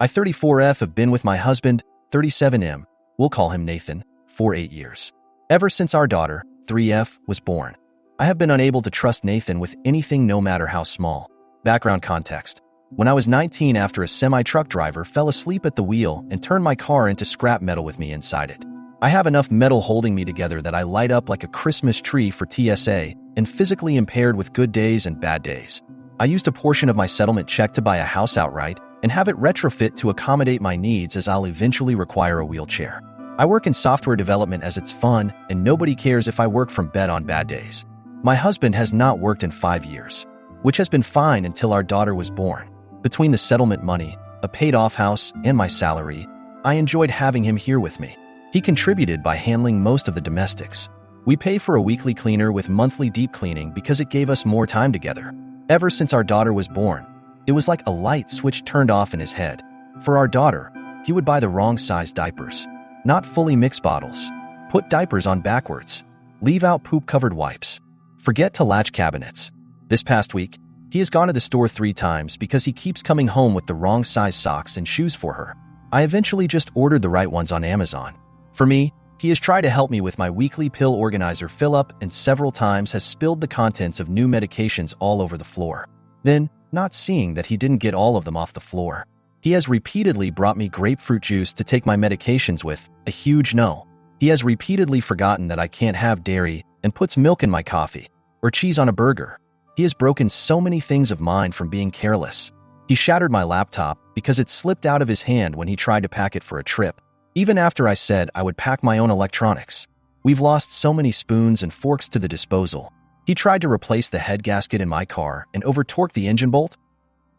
I 34F have been with my husband, 37M, we'll call him Nathan, for 8 years. Ever since our daughter, 3F, was born. I have been unable to trust Nathan with anything no matter how small. Background context. When I was 19 after a semi-truck driver fell asleep at the wheel and turned my car into scrap metal with me inside it. I have enough metal holding me together that I light up like a Christmas tree for TSA and physically impaired with good days and bad days. I used a portion of my settlement check to buy a house outright and have it retrofit to accommodate my needs as I'll eventually require a wheelchair. I work in software development as it's fun and nobody cares if I work from bed on bad days. My husband has not worked in 5 years, which has been fine until our daughter was born. Between the settlement money, a paid-off house, and my salary, I enjoyed having him here with me. He contributed by handling most of the domestics. We pay for a weekly cleaner with monthly deep cleaning because it gave us more time together. Ever since our daughter was born, it was like a light switch turned off in his head. For our daughter, he would buy the wrong size diapers, not fully mixed bottles, put diapers on backwards, leave out poop-covered wipes, forget to latch cabinets. This past week, he has gone to the store 3 times because he keeps coming home with the wrong size socks and shoes for her. I eventually just ordered the right ones on Amazon. For me, he has tried to help me with my weekly pill organizer fill-up and several times has spilled the contents of new medications all over the floor. Then, not seeing that he didn't get all of them off the floor, he has repeatedly brought me grapefruit juice to take my medications with, a huge no. He has repeatedly forgotten that I can't have dairy and puts milk in my coffee, or cheese on a burger. He has broken so many things of mine from being careless. He shattered my laptop because it slipped out of his hand when he tried to pack it for a trip, even after I said I would pack my own electronics. We've lost so many spoons and forks to the disposal. He tried to replace the head gasket in my car and over-torqued the engine bolt,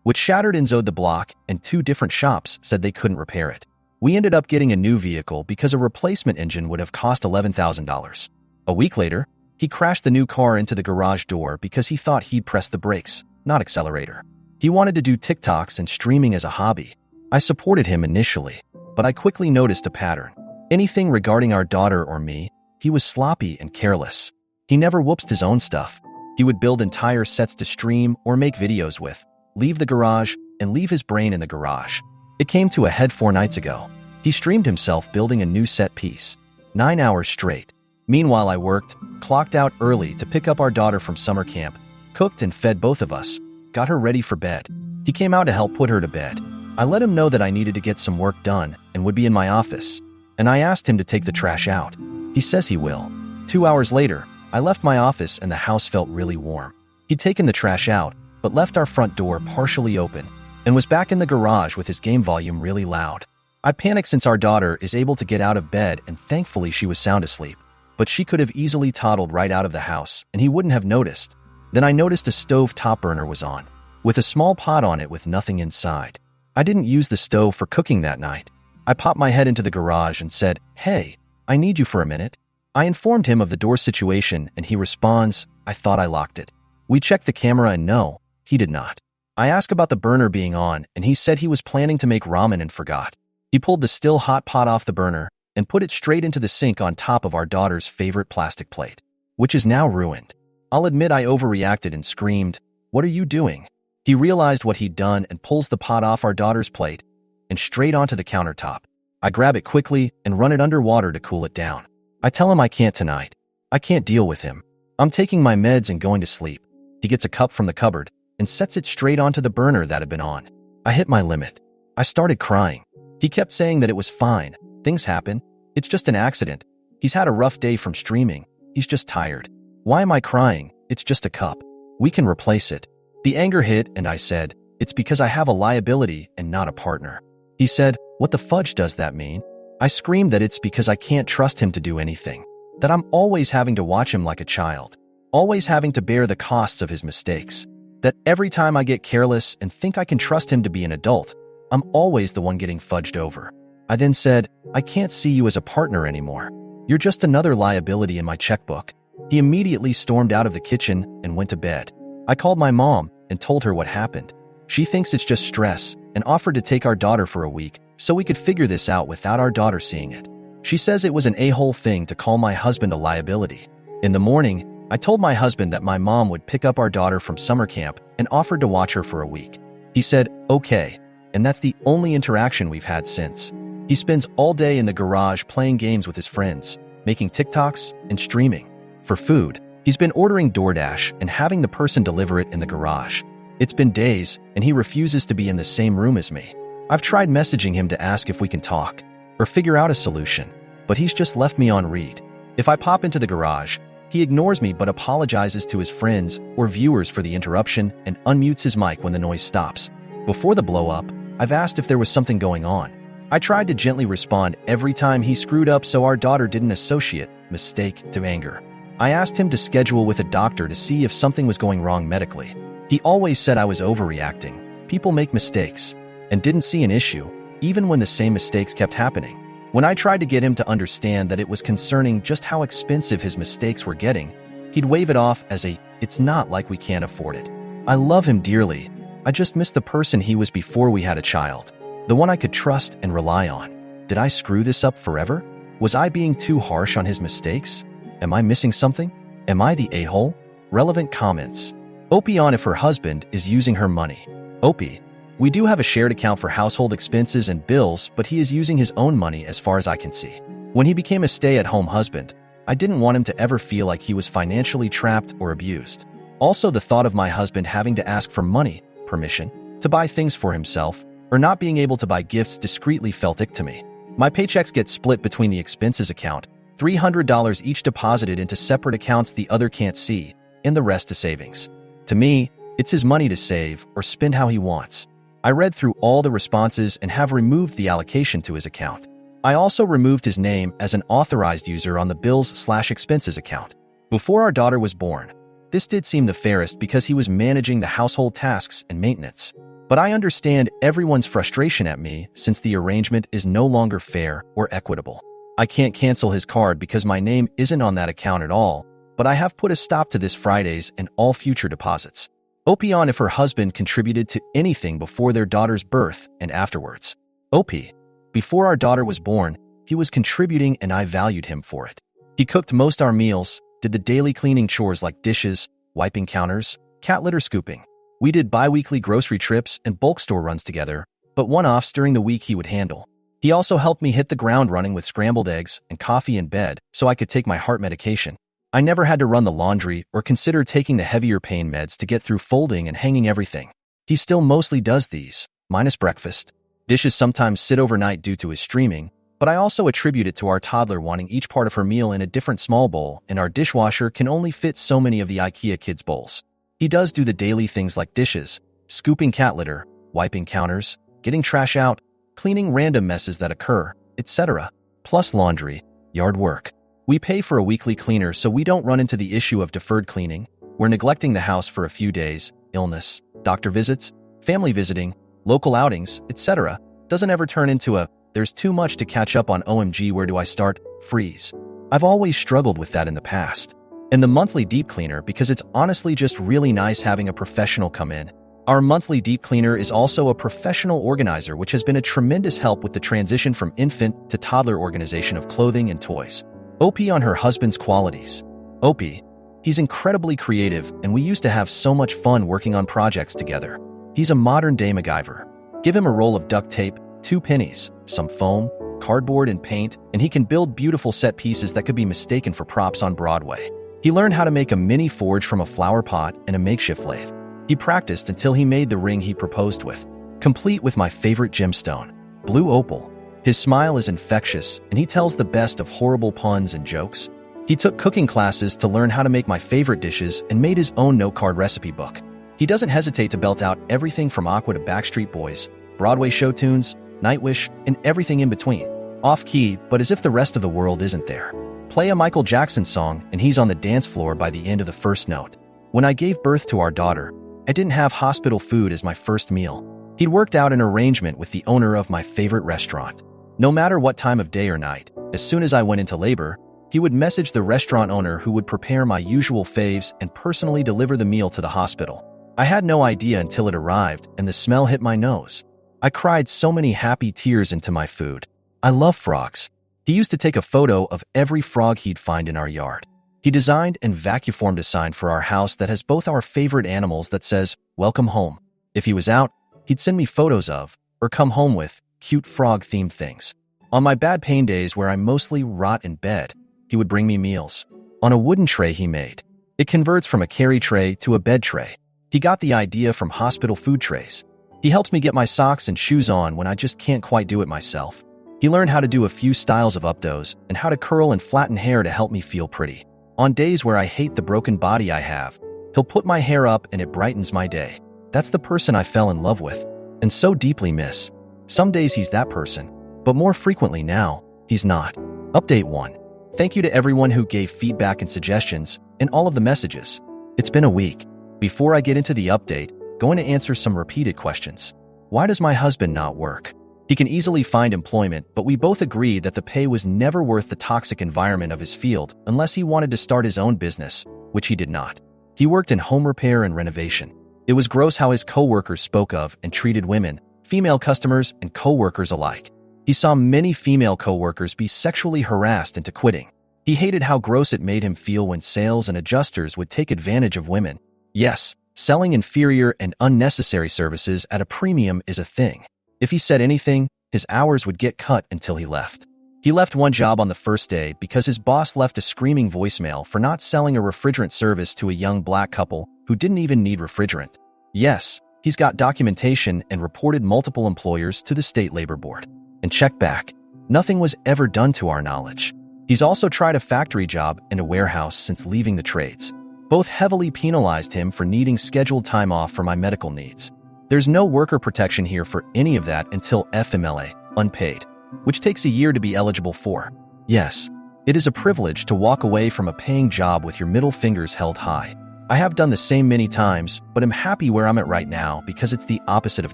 which shattered inside the block, and 2 different shops said they couldn't repair it. We ended up getting a new vehicle because a replacement engine would have cost $11,000. A week later, he crashed the new car into the garage door because he thought he'd press the brakes, not accelerator. He wanted to do TikToks and streaming as a hobby. I supported him initially, but I quickly noticed a pattern. Anything regarding our daughter or me, he was sloppy and careless. He never whooped his own stuff. He would build entire sets to stream or make videos with, leave the garage, and leave his brain in the garage. It came to a head 4 nights ago. He streamed himself building a new set piece, 9 hours straight. Meanwhile, I worked, clocked out early to pick up our daughter from summer camp, cooked and fed both of us, got her ready for bed. He came out to help put her to bed. I let him know that I needed to get some work done and would be in my office, and I asked him to take the trash out. He says he will. 2 hours later, I left my office and the house felt really warm. He'd taken the trash out, but left our front door partially open, and was back in the garage with his game volume really loud. I panicked since our daughter is able to get out of bed and thankfully she was sound asleep. But she could have easily toddled right out of the house and he wouldn't have noticed. Then I noticed a stove top burner was on, with a small pot on it with nothing inside. I didn't use the stove for cooking that night. I popped my head into the garage and said, "Hey, I need you for a minute." I informed him of the door situation and he responds, "I thought I locked it." We checked the camera and no, he did not. I asked about the burner being on and he said he was planning to make ramen and forgot. He pulled the still hot pot off the burner and put it straight into the sink on top of our daughter's favorite plastic plate, which is now ruined. I'll admit I overreacted and screamed, "What are you doing?" He realized what he'd done and pulls the pot off our daughter's plate and straight onto the countertop. I grab it quickly and run it under water to cool it down. I tell him I can't tonight. I can't deal with him. I'm taking my meds and going to sleep. He gets a cup from the cupboard and sets it straight onto the burner that had been on. I hit my limit. I started crying. He kept saying that it was fine. Things happen. It's just an accident. He's had a rough day from streaming. He's just tired. Why am I crying? It's just a cup. We can replace it. The anger hit and I said, "It's because I have a liability and not a partner." He said, "What the fudge does that mean?" I screamed that it's because I can't trust him to do anything. That I'm always having to watch him like a child. Always having to bear the costs of his mistakes. That every time I get careless and think I can trust him to be an adult, I'm always the one getting fudged over. I then said, "I can't see you as a partner anymore. You're just another liability in my checkbook." He immediately stormed out of the kitchen and went to bed. I called my mom and told her what happened. She thinks it's just stress and offered to take our daughter for a week so we could figure this out without our daughter seeing it. She says it was an a-hole thing to call my husband a liability. In the morning, I told my husband that my mom would pick up our daughter from summer camp and offered to watch her for a week. He said, "Okay." and that's the only interaction we've had since. He spends all day in the garage playing games with his friends, making TikToks, and streaming. For food, he's been ordering DoorDash and having the person deliver it in the garage. It's been days, and he refuses to be in the same room as me. I've tried messaging him to ask if we can talk or figure out a solution, but he's just left me on read. If I pop into the garage, he ignores me but apologizes to his friends or viewers for the interruption and unmutes his mic when the noise stops. Before the blow-up, I've asked if there was something going on. I tried to gently respond every time he screwed up so our daughter didn't associate mistake to anger. I asked him to schedule with a doctor to see if something was going wrong medically. He always said I was overreacting. People make mistakes, and didn't see an issue, even when the same mistakes kept happening. When I tried to get him to understand that it was concerning just how expensive his mistakes were getting, he'd wave it off as it's not like we can't afford it. I love him dearly. I just miss the person he was before we had a child, the one I could trust and rely on. Did I screw this up forever? Was I being too harsh on his mistakes? Am I missing something? Am I the a-hole? Relevant comments. Opie on if her husband is using her money. Opie, we do have a shared account for household expenses and bills, but he is using his own money as far as I can see. When he became a stay-at-home husband, I didn't want him to ever feel like he was financially trapped or abused. Also, the thought of my husband having to ask for money, permission, to buy things for himself, or not being able to buy gifts discreetly felt ick to me. My paychecks get split between the expenses account, $300 each deposited into separate accounts the other can't see, and the rest to savings. To me, it's his money to save or spend how he wants. I read through all the responses and have removed the allocation to his account. I also removed his name as an authorized user on the bills/expenses account. Before our daughter was born, this did seem the fairest because he was managing the household tasks and maintenance. But I understand everyone's frustration at me since the arrangement is no longer fair or equitable. I can't cancel his card because my name isn't on that account at all, but I have put a stop to this Fridays and all future deposits. Opie on if her husband contributed to anything before their daughter's birth and afterwards. Opie, before our daughter was born, he was contributing and I valued him for it. He cooked most our meals, did the daily cleaning chores like dishes, wiping counters, cat litter scooping. We did bi-weekly grocery trips and bulk store runs together, but one-offs during the week he would handle. He also helped me hit the ground running with scrambled eggs and coffee in bed so I could take my heart medication. I never had to run the laundry or consider taking the heavier pain meds to get through folding and hanging everything. He still mostly does these, minus breakfast. Dishes sometimes sit overnight due to his streaming, but I also attribute it to our toddler wanting each part of her meal in a different small bowl, and our dishwasher can only fit so many of the IKEA kids' bowls. He does do the daily things like dishes, scooping cat litter, wiping counters, getting trash out, cleaning random messes that occur, etc., plus laundry, yard work. We pay for a weekly cleaner so we don't run into the issue of deferred cleaning. We're neglecting the house for a few days, illness, doctor visits, family visiting, local outings, etc. Doesn't ever turn into a, there's too much to catch up on, OMG, where do I start, freeze. I've always struggled with that in the past. And the monthly deep cleaner because it's honestly just really nice having a professional come in. Our monthly deep cleaner is also a professional organizer which has been a tremendous help with the transition from infant to toddler organization of clothing and toys. Opie on her husband's qualities. Opie, he's incredibly creative and we used to have so much fun working on projects together. He's a modern-day MacGyver. Give him a roll of duct tape, 2 pennies, some foam, cardboard and paint, and he can build beautiful set pieces that could be mistaken for props on Broadway. He learned how to make a mini forge from a flower pot and a makeshift lathe. He practiced until he made the ring he proposed with, complete with my favorite gemstone, blue opal. His smile is infectious, and he tells the best of horrible puns and jokes. He took cooking classes to learn how to make my favorite dishes and made his own note-card recipe book. He doesn't hesitate to belt out everything from Aqua to Backstreet Boys, Broadway show tunes, Nightwish, and everything in between. Off-key, but as if the rest of the world isn't there. Play a Michael Jackson song, and he's on the dance floor by the end of the first note. When I gave birth to our daughter, I didn't have hospital food as my first meal. He'd worked out an arrangement with the owner of my favorite restaurant. No matter what time of day or night, as soon as I went into labor, he would message the restaurant owner who would prepare my usual faves and personally deliver the meal to the hospital. I had no idea until it arrived and the smell hit my nose. I cried so many happy tears into my food. I love frogs. He used to take a photo of every frog he'd find in our yard. He designed and vacuformed a sign for our house that has both our favorite animals that says, "Welcome home." If he was out, he'd send me photos of or come home with cute frog-themed things. On my bad pain days where I mostly rot in bed, he would bring me meals on a wooden tray he made. It converts from a carry tray to a bed tray. He got the idea from hospital food trays. He helped me get my socks and shoes on when I just can't quite do it myself. He learned how to do a few styles of updos and how to curl and flatten hair to help me feel pretty. On days where I hate the broken body I have, he'll put my hair up and it brightens my day. That's the person I fell in love with and so deeply miss. Some days he's that person, but more frequently now, he's not. Update 1. Thank you to everyone who gave feedback and suggestions and all of the messages. It's been a week. Before I get into the update, going to answer some repeated questions. Why does my husband not work? He can easily find employment, but we both agreed that the pay was never worth the toxic environment of his field unless he wanted to start his own business, which he did not. He worked in home repair and renovation. It was gross how his co-workers spoke of and treated women, female customers, and co-workers alike. He saw many female co-workers be sexually harassed into quitting. He hated how gross it made him feel when sales and adjusters would take advantage of women. Yes, selling inferior and unnecessary services at a premium is a thing. If he said anything, his hours would get cut until he left. He left one job on the first day because his boss left a screaming voicemail for not selling a refrigerant service to a young black couple who didn't even need refrigerant. Yes, he's got documentation and reported multiple employers to the state labor board. And check back. Nothing was ever done to our knowledge. He's also tried a factory job and a warehouse since leaving the trades. Both heavily penalized him for needing scheduled time off for my medical needs. There's no worker protection here for any of that until FMLA, unpaid, which takes a year to be eligible for. Yes, it is a privilege to walk away from a paying job with your middle fingers held high. I have done the same many times, but I'm happy where I'm at right now because it's the opposite of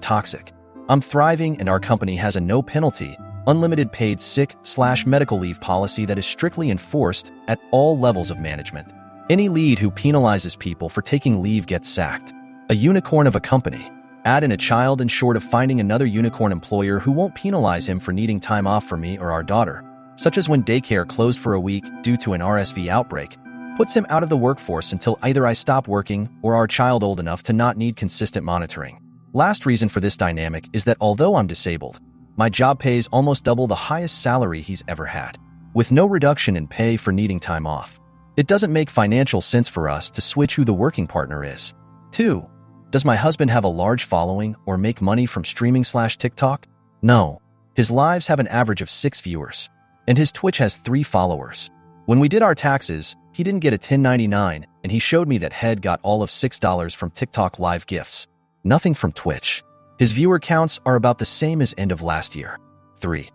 toxic. I'm thriving and our company has a no penalty, unlimited paid sick/medical leave policy that is strictly enforced at all levels of management. Any lead who penalizes people for taking leave gets sacked. A unicorn of a company. Add in a child and short of finding another unicorn employer who won't penalize him for needing time off for me or our daughter, such as when daycare closed for a week due to an RSV outbreak, puts him out of the workforce until either I stop working or our child old enough to not need consistent monitoring. Last reason for this dynamic is that although I'm disabled, my job pays almost double the highest salary he's ever had, with no reduction in pay for needing time off. It doesn't make financial sense for us to switch who the working partner is. 2. Does my husband have a large following or make money from streaming/TikTok? No. His lives have an average of 6 viewers, and his Twitch has 3 followers. When we did our taxes, he didn't get a 1099, and he showed me that Head got all of $6 from TikTok live gifts. Nothing from Twitch. His viewer counts are about the same as end of last year. 3.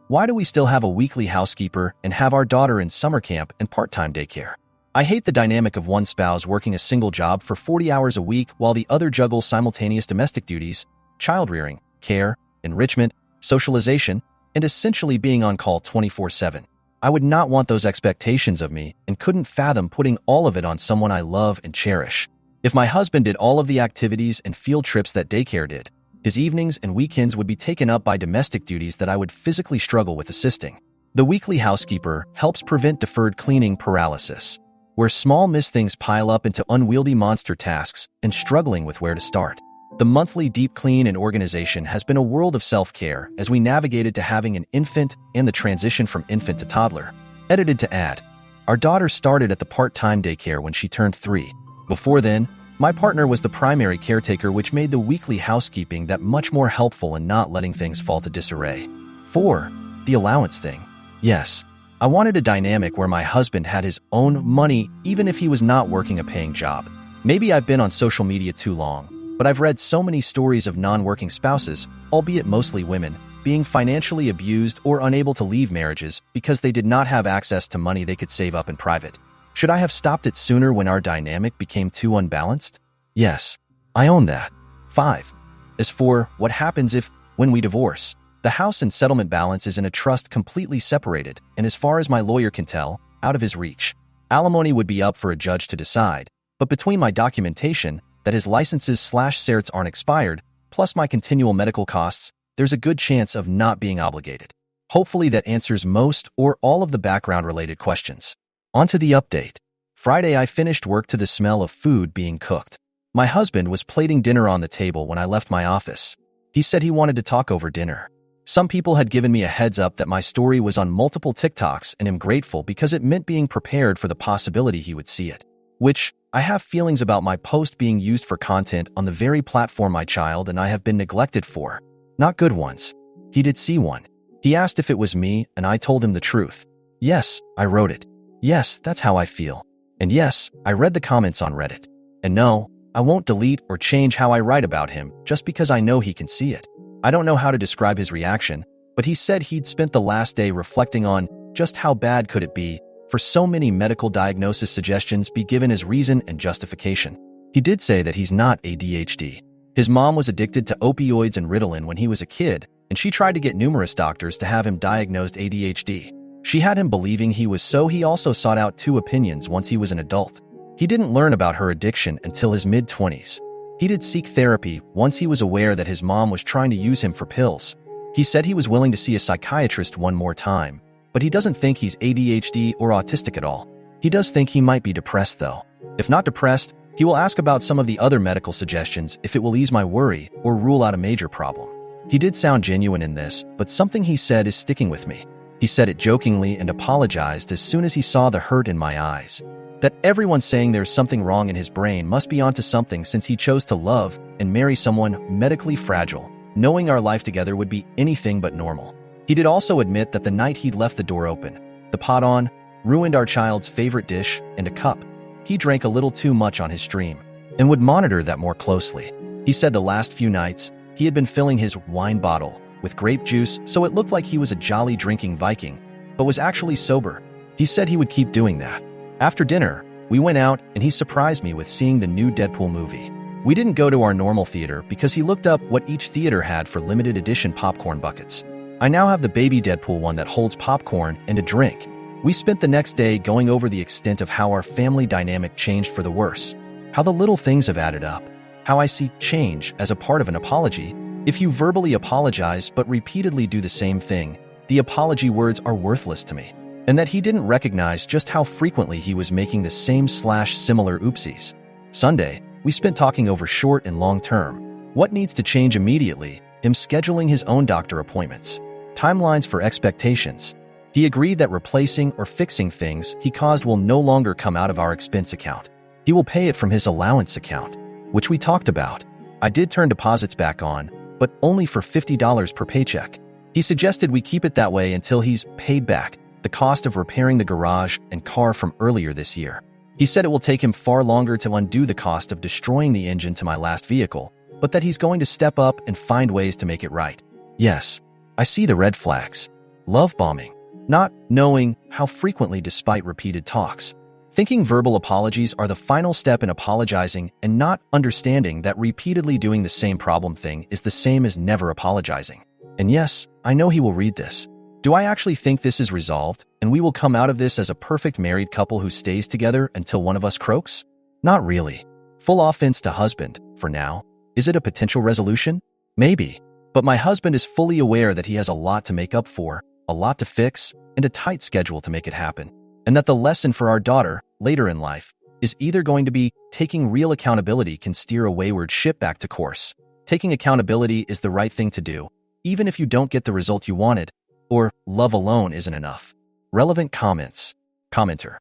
Why do we still have a weekly housekeeper and have our daughter in summer camp and part-time daycare? I hate the dynamic of one spouse working a single job for 40 hours a week while the other juggles simultaneous domestic duties, child rearing, care, enrichment, socialization, and essentially being on call 24/7. I would not want those expectations of me and couldn't fathom putting all of it on someone I love and cherish. If my husband did all of the activities and field trips that daycare did, his evenings and weekends would be taken up by domestic duties that I would physically struggle with assisting. The weekly housekeeper helps prevent deferred cleaning paralysis, where small missed things pile up into unwieldy monster tasks and struggling with where to start. The monthly deep clean and organization has been a world of self-care as we navigated to having an infant and the transition from infant to toddler. Edited to add, our daughter started at the part-time daycare when she turned 3. Before then, my partner was the primary caretaker, which made the weekly housekeeping that much more helpful in not letting things fall to disarray. 4. The allowance thing. Yes, I wanted a dynamic where my husband had his own money even if he was not working a paying job. Maybe I've been on social media too long, but I've read so many stories of non-working spouses, albeit mostly women, being financially abused or unable to leave marriages because they did not have access to money they could save up in private. Should I have stopped it sooner when our dynamic became too unbalanced? Yes, I own that. 5. As for what happens if, when we divorce, the house and settlement balance is in a trust completely separated and, as far as my lawyer can tell, out of his reach. Alimony would be up for a judge to decide, but between my documentation that his licenses/certs aren't expired, plus my continual medical costs, there's a good chance of not being obligated. Hopefully that answers most or all of the background-related questions. On to the update. Friday, I finished work to the smell of food being cooked. My husband was plating dinner on the table when I left my office. He said he wanted to talk over dinner. Some people had given me a heads up that my story was on multiple TikToks and am grateful because it meant being prepared for the possibility he would see it. Which, I have feelings about my post being used for content on the very platform my child and I have been neglected for. Not good ones. He did see one. He asked if it was me and I told him the truth. Yes, I wrote it. Yes, that's how I feel. And yes, I read the comments on Reddit. And no, I won't delete or change how I write about him just because I know he can see it. I don't know how to describe his reaction, but he said he'd spent the last day reflecting on just how bad could it be for so many medical diagnosis suggestions be given as reason and justification. He did say that he's not ADHD. His mom was addicted to opioids and Ritalin when he was a kid, and she tried to get numerous doctors to have him diagnosed ADHD. She had him believing he was, so he also sought out 2 opinions once he was an adult. He didn't learn about her addiction until his mid-20s. He did seek therapy once he was aware that his mom was trying to use him for pills. He said he was willing to see a psychiatrist one more time, but he doesn't think he's ADHD or autistic at all. He does think he might be depressed though. If not depressed, he will ask about some of the other medical suggestions if it will ease my worry or rule out a major problem. He did sound genuine in this, but something he said is sticking with me. He said it jokingly and apologized as soon as he saw the hurt in my eyes. That everyone saying there's something wrong in his brain must be onto something since he chose to love and marry someone medically fragile, knowing our life together would be anything but normal. He did also admit that the night he'd left the door open, the pot on, ruined our child's favorite dish and a cup. He drank a little too much on his stream and would monitor that more closely. He said the last few nights, he had been filling his wine bottle with grape juice so it looked like he was a jolly drinking Viking, but was actually sober. He said he would keep doing that. After dinner, we went out and he surprised me with seeing the new Deadpool movie. We didn't go to our normal theater because he looked up what each theater had for limited edition popcorn buckets. I now have the baby Deadpool one that holds popcorn and a drink. We spent the next day going over the extent of how our family dynamic changed for the worse, how the little things have added up, how I see change as a part of an apology. If you verbally apologize but repeatedly do the same thing, the apology words are worthless to me. And that he didn't recognize just how frequently he was making the same/similar oopsies. Sunday, we spent talking over short and long term. What needs to change immediately, him scheduling his own doctor appointments, timelines for expectations. He agreed that replacing or fixing things he caused will no longer come out of our expense account. He will pay it from his allowance account, which we talked about. I did turn deposits back on, but only for $50 per paycheck. He suggested we keep it that way until he's paid back the cost of repairing the garage and car from earlier this year. He said it will take him far longer to undo the cost of destroying the engine to my last vehicle, but that he's going to step up and find ways to make it right. Yes, I see the red flags. Love bombing. Not knowing how frequently despite repeated talks. Thinking verbal apologies are the final step in apologizing and not understanding that repeatedly doing the same problem thing is the same as never apologizing. And yes, I know he will read this. Do I actually think this is resolved, and we will come out of this as a perfect married couple who stays together until one of us croaks? Not really. Full offense to husband, for now. Is it a potential resolution? Maybe. But my husband is fully aware that he has a lot to make up for, a lot to fix, and a tight schedule to make it happen. And that the lesson for our daughter, later in life, is either going to be taking real accountability can steer a wayward ship back to course. Taking accountability is the right thing to do, even if you don't get the result you wanted, or love alone isn't enough. Relevant comments. Commenter.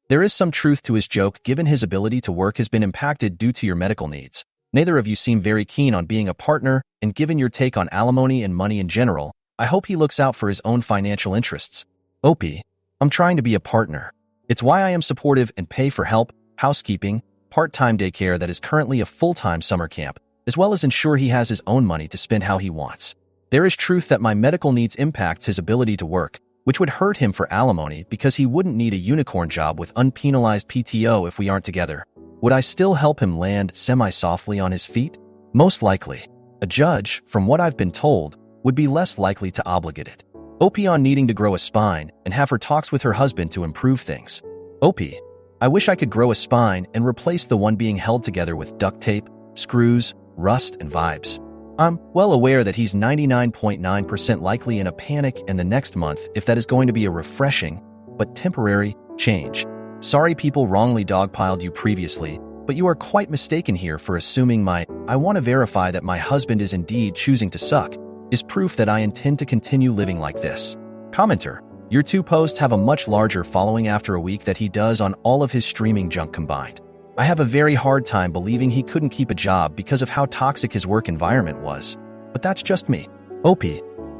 There is some truth to his joke given his ability to work has been impacted due to your medical needs. Neither of you seem very keen on being a partner, and given your take on alimony and money in general, I hope he looks out for his own financial interests. Opie, I'm trying to be a partner. It's why I am supportive and pay for help, housekeeping, part-time daycare that is currently a full-time summer camp, as well as ensure he has his own money to spend how he wants. There is truth that my medical needs impacts his ability to work, which would hurt him for alimony because he wouldn't need a unicorn job with unpenalized PTO if we aren't together. Would I still help him land semi-softly on his feet? Most likely. A judge, from what I've been told, would be less likely to obligate it. Opie on needing to grow a spine and have her talks with her husband to improve things. Opie, I wish I could grow a spine and replace the one being held together with duct tape, screws, rust, and vibes. I'm well aware that he's 99.9% likely in a panic in the next month if that is going to be a refreshing, but temporary, change. Sorry people wrongly dogpiled you previously, But you are quite mistaken here for assuming I want to verify that my husband is indeed choosing to suck is proof that I intend to continue living like this. Commenter, your two posts have a much larger following after a week that he does on all of his streaming junk combined. I have a very hard time believing he couldn't keep a job because of how toxic his work environment was. But that's just me. OP,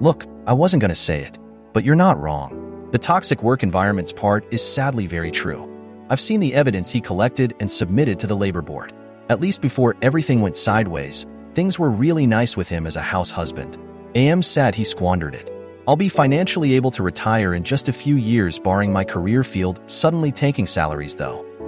look, I wasn't going to say it, but you're not wrong. The toxic work environments part is sadly very true. I've seen the evidence he collected and submitted to the labor board. At least before everything went sideways, things were really nice with him as a house husband. AM's sad he squandered it. I'll be financially able to retire in just a few years barring my career field suddenly tanking salaries though.